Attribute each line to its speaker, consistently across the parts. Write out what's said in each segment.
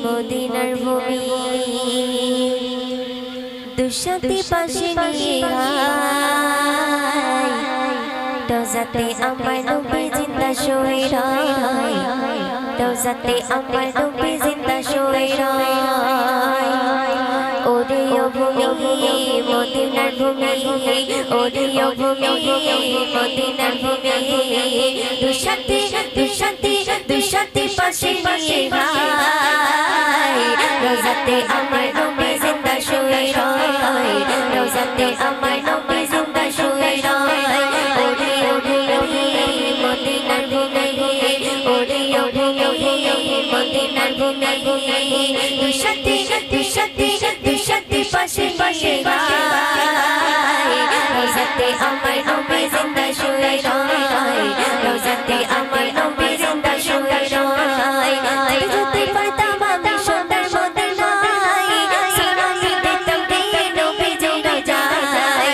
Speaker 1: মদিনার ভূমি দুশাতি পাশে নিয়ে আয় রওজাতে আমার নবী জিন্দা শুয়ে রয় রওজাতে আমার নবী জিন্দা শুয়ে রয় ওরে ও ভূমি মদিনার ভূমি ওরে ও ভূমি মদিনার ভূমি দুশাতি দুশাতি দুশাতি পাশে নিয়ে আয় রওজাতে আমার নবী জিন্দা শুয়ে রয় রওজাতে আমার নবী জিন্দা শুয়ে রয় ওরে ও ভূমি মদিনার ভূমি ওরে ও ভূমি মদিনার ভূমি দুশাতি দুশাতি দুশাতি পাশে পাশে রওজাতে আমার নবী জিন্দা শুয়ে রয় রওজাতে আমার নবী জিন্দা শুয়ে রয় যদি পারতাম আমি সুন্দর মদিনায় সালামি দিতাম দিয়ে নবী জিন্দা যায়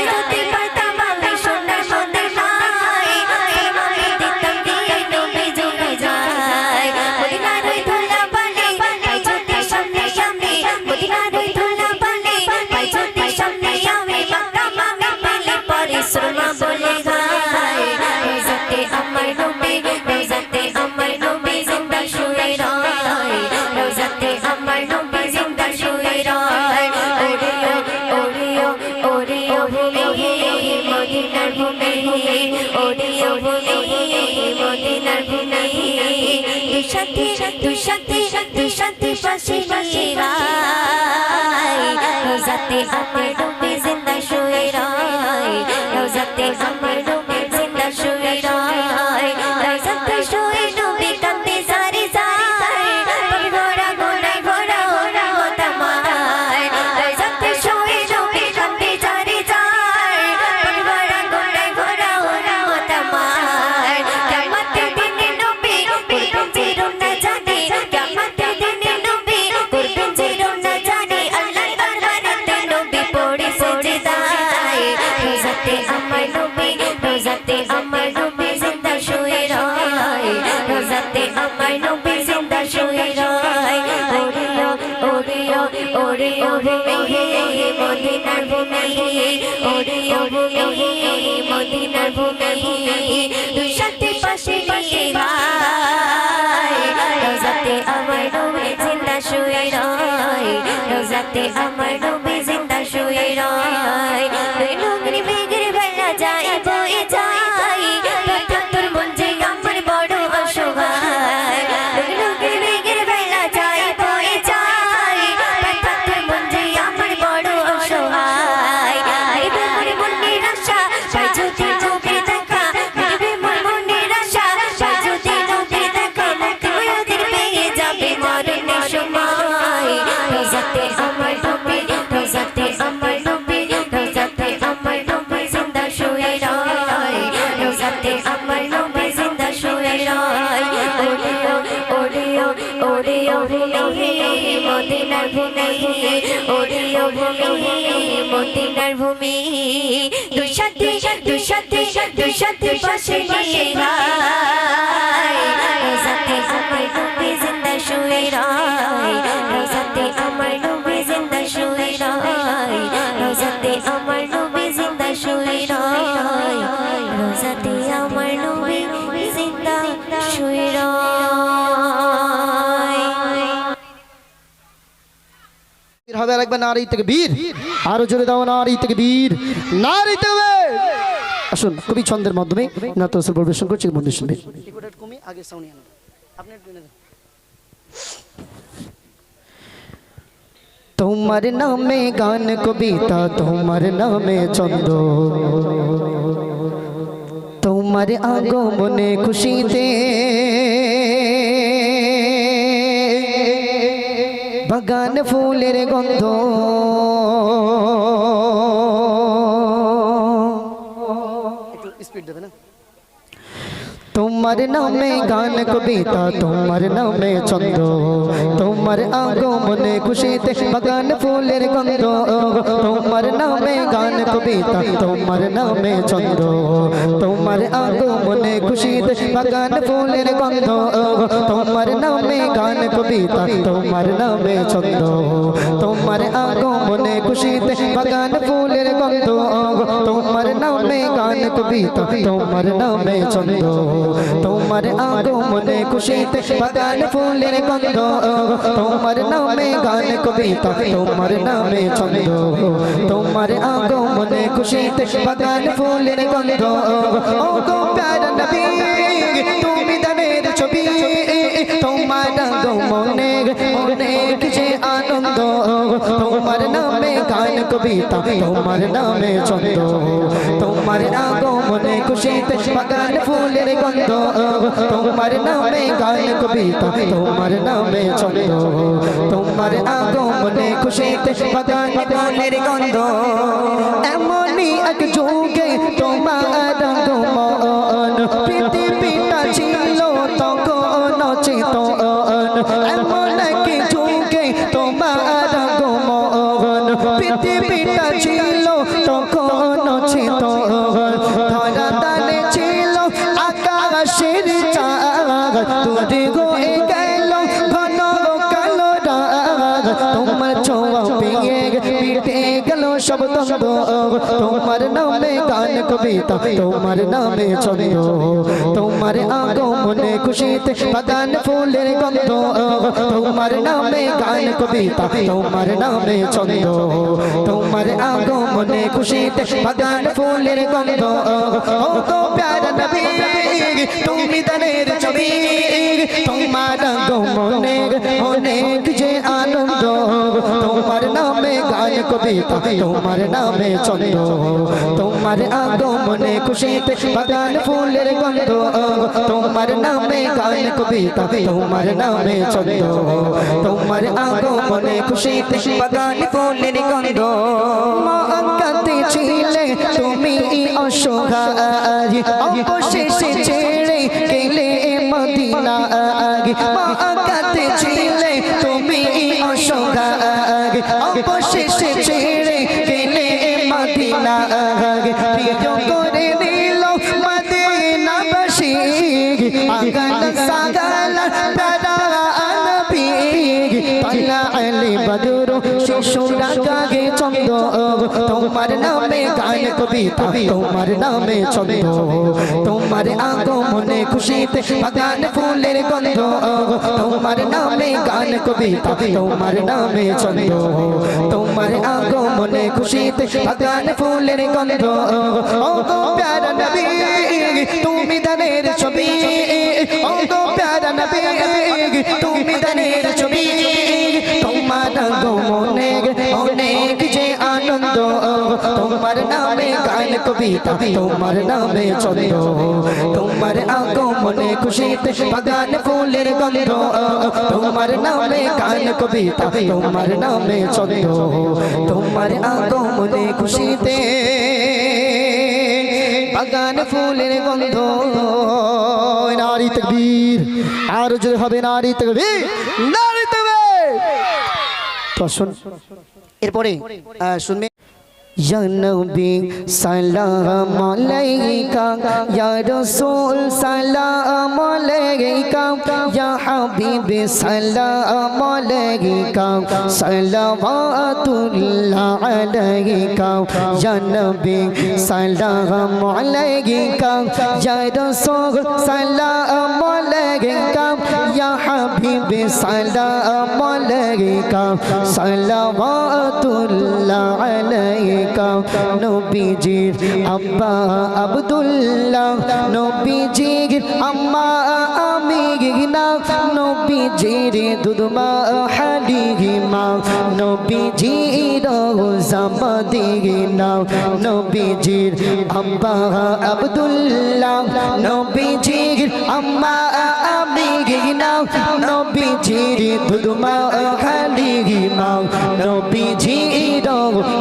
Speaker 1: যদি পারতাম আমি সুন্দর মদিনায় সালামি দিতাম দিয়ে নবী জিন্দা যায় মদিনার ওই ধুলা বালি পাই যদি সামনে সামনে মদিনার ওই ধুলা বালি পাই যদি সামনে আমি মক্কা মামি পেলে পরিশ্রম বলে গায় রওজাতে আমার নবী রওজাতে আমার নবী জিন্দা শুয়ে রয় রওজাতে আমার নবী জিন্দা শুয়ে রয় ওরে ও ভূমি মদিনার ভূমি ওরে ও ভূমি মদিনার ভূমি দুশাতি দুশাতি দুশাতি পাশে নিয়ে আয় রওজাতে আমার নবী জিন্দা শুয়ে রয় রওজাতে আমার নবী জিন্দা শুয়ে রয় রওজাতে শুয়ে নবী কাঁদতে সারি যায় পাপি ভরা গোড়ায় ভরা ওরা তামায় রওজাতে শুয়ে নবী কাঁদতে সারি যায় পাপি ভরা গোড়ায় ভরা ওরা তামায় কিয়ামতের দিনে নবী করবেন জীবন না জানে কিয়ামতের দিনে নবী করবেন জীবন না জানে আল্লাহর দরবারেতে নবী পড়ে সেজদায় রওজাতে আমার নবী রওজাতে আমার নবী জিন্দা শুয়ে রয় রওজাতে আমার নবী জিন্দা শুয়ে রয় ওরে ও ভূমি মদিনার ভূমি ওরে ও ভূমি মদিনার ভূমি দুশাতি পাশে নিয়ে আয় রওজাতে আমার নবী জিন্দা শুয়ে রয় রওজাতে আমার নবী জিন্দা শুয়ে রয় নগরী মেঘের বেলা যায় বয়ে যায় তোর মন যে আমার বড় অসহায় নগরী মেঘের বেলা যায় বয়ে যায় তোর মন যে আমার বড় অসহায় মিটবে মোর মনের আশা পাই যদি নবীর দেখা মিটবে মোর মনের আশা পাই যদি নবীর দেখা মুক্তি ওদের পেয়ে যাবে মরণের সময় রওজাতে আমার নবী রওজাতে আমার নবী রওজাতে আমার নবী জিন্দা শুয়ে রয় রওজাতে আমার নবী জিন্দা শুয়ে রয় ওরে ও ভূমি মদিনার ভূমি ওরে ও ভূমি মদিনার ভূমি দুশাতি দুশাতি দুশাতি পাশে নিয়ে আয় রওজাতে আমার নবী জিন্দা শুয়ে রয় রওজাতে আমার নবী জিন্দা শুয়ে রয় রওজাতে আমার নবী জিন্দা শুয়ে রয় রওজাতে আমার নবী জিন্দা শুয়ে রয়
Speaker 2: হবে একবার নারী তাকবীর আরো জোরে দাও নারী তাকবীর নারী তাকবীর আসুন কবি ছন্দের মাধ্যমে নাত রাসূল পরিবেশন করছে বন্ধু শুনবে রেকর্ডার কমে আগে সাউন্ড আনো আপনি টেনে দেন তোমার নামে গান কবিতা তোমার নামে ছন্দ তোমার আগমনে খুশিতে বাগান ফুলের গন্ধ একটু স্পিড দেবে না তোমার নামে গান কবিতা তোমার নামে ছন্দ তোমার আগমনে খুশিতে বাগান ফুলের গন্ধ তোমার নামে গান কবিতা তোমার নামে ছন্দ তোমার আগমনে খুশিতে বাগান ফুলের গন্ধ তোমার নামে গান কবিতা তোমার নামে ছন্দ তোমার আগমনে খুশিতে বাগান ফুলের গন্ধ তোমার নামে গান কবিতা তোমার নামে ছন্দ তোমার আগমনে খুশিতে বাগান ফুলের গন্ধ তোমার নামে গান কবিতা তোমার নামে ছন্দ তোমার আগমনে খুশিতে বাগান ফুলের গন্ধ ও গো প্যারা নবী তুমি দানের ছবি তোমার আগমনে অনেক যে আনন্দ তোমার নামে গান কবিতা তোমার নামে ছন্দ তোমার আগমনে খুশিতে বাগান ফুলের গন্ধ তোমার নামে গান কবিতা তোমার নামে ছন্দ তোমার আগমনে খুশিতে বাগান ফুলের গন্ধ এমনই এক যুগে তোমার আগমন পৃথিবীটা ছিল তখন চেতন এমন এক যুগে তোমার আগমন পৃথিবীটা ছিল তখন চেতন ধরা দানে ছিল আকাশের চাঁদ দূরে গয়ে গেল ঘন কালো রাত তোমার ছোঁয়া পেয়ে পিটে গেল সব দ্বন্দ্ব তোমার নামে গান কবিতা তোমার নামে ছন্দ তোমার আগমনে খুশিতে বাগান ফুলের গন্ধ তোমার নামে গান কবিতা তোমার নামে ছন্দ তোমার আগমনে খুশিতে বাগান ফুলের গন্ধ ও গো প্যারা নবী তুমি দানের ছবি তোমার আগমনে অনেক যে আনন্দ তোমার নামে গান কবিতা তোমার নামে ছন্দ তোমার আগমনে খুশিতে বাগান ফুলের গন্ধ তোমার নামে গান কবিতা তোমার নামে ছন্দ তোমার আগমনে খুশিতে বাগান ফুলের গন্ধ মক্কাতে ছিলে তুমি অসহায় অবশেষে ছেড়ে গেলে মদিনা মক্কাতে ছিলে তুমি অসহায় অবশেষে ছেড়ে গেলে মদিনা প্রিয় করে নিল মদিনাবাসী আগাল সাগাল দাদা নবী পাল্লা আলে বদরু শিশুরা গাগে ছন্দ তোমার নামে গান কবিতা তোমার নামে ছন্দ তোমার আগমনে খুশিতে বাগান ফুলের গন্ধ তোমার নামে গান কবিতা তোমার নামে ছন্দ তোমার আগমনে খুশিতে বাগান ফুলের গন্ধ ও গো প্যারা নবী তুমি দানের ছবি ও গো প্যারা নবী তুমি দানের ছবি তোমার আগমনে অনেক যে আনন্দ তোমার নামে গান কবিতা তোমার নামে ছন্দ তোমার আগমনে খুশিতে বাগান ফুলের গন্ধ তোমার নামে গান কবিতা তোমার নামে ছন্দ তোমার আগমনে খুশিতে বাগান ফুলের গন্ধ নারী তাকবীর আর যদি হবে নারী তাকবীর নারী তাকবীর তো শুন এরপরে শুনবে या नबी सलाम अलैका या रसूल सलाम अलैका या हबीबी सलाम अलैका सलावतुल्लाह अलैका या नबी सलाम अलैका या रसूल सलाम अलैका या हबीबी सलाम अलैका सलावतुल्लाह अलैका নবীজির আব্বা আব্দুল্লাহ নবীজির আম্মা আমিনা নবীজির দুধমা হালিমা নবীজির জামাদিনা নবীজির আব্বা আব্দুল্লাহ নবীজির আম্মা আমিনা নবীজির দুধমা হালিমা নবীজির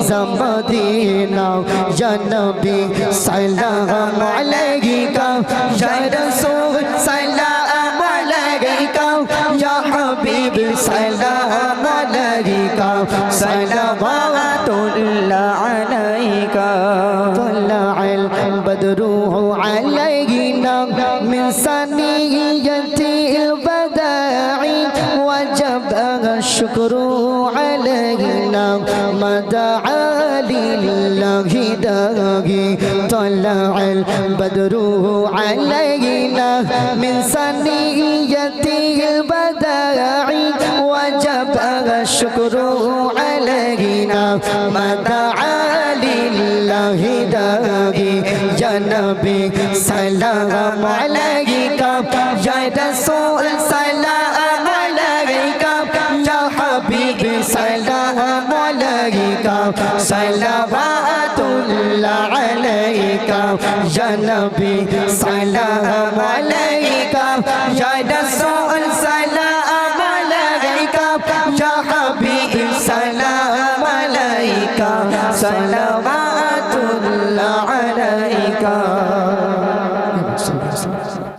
Speaker 2: জামাদিনা या नबी सलाम अलैका या रसूल सलाम अलैका या हबीब
Speaker 3: সালাম আলাইকা সালাওয়াতুল্লাহ আলাইকা
Speaker 2: طلع البدر علينا من ثنية الوداع وجب الشكر علينا ما دعا لله داعي طلع البدر علينا من ثنية الوداع وجب الشكر علينا ما دعا لله داعي يا نبي سلام عليك يا رسول سلام عليك يا حبيبي سلام عليك صلوات الله عليك يا نبي سلام عليك يا رسول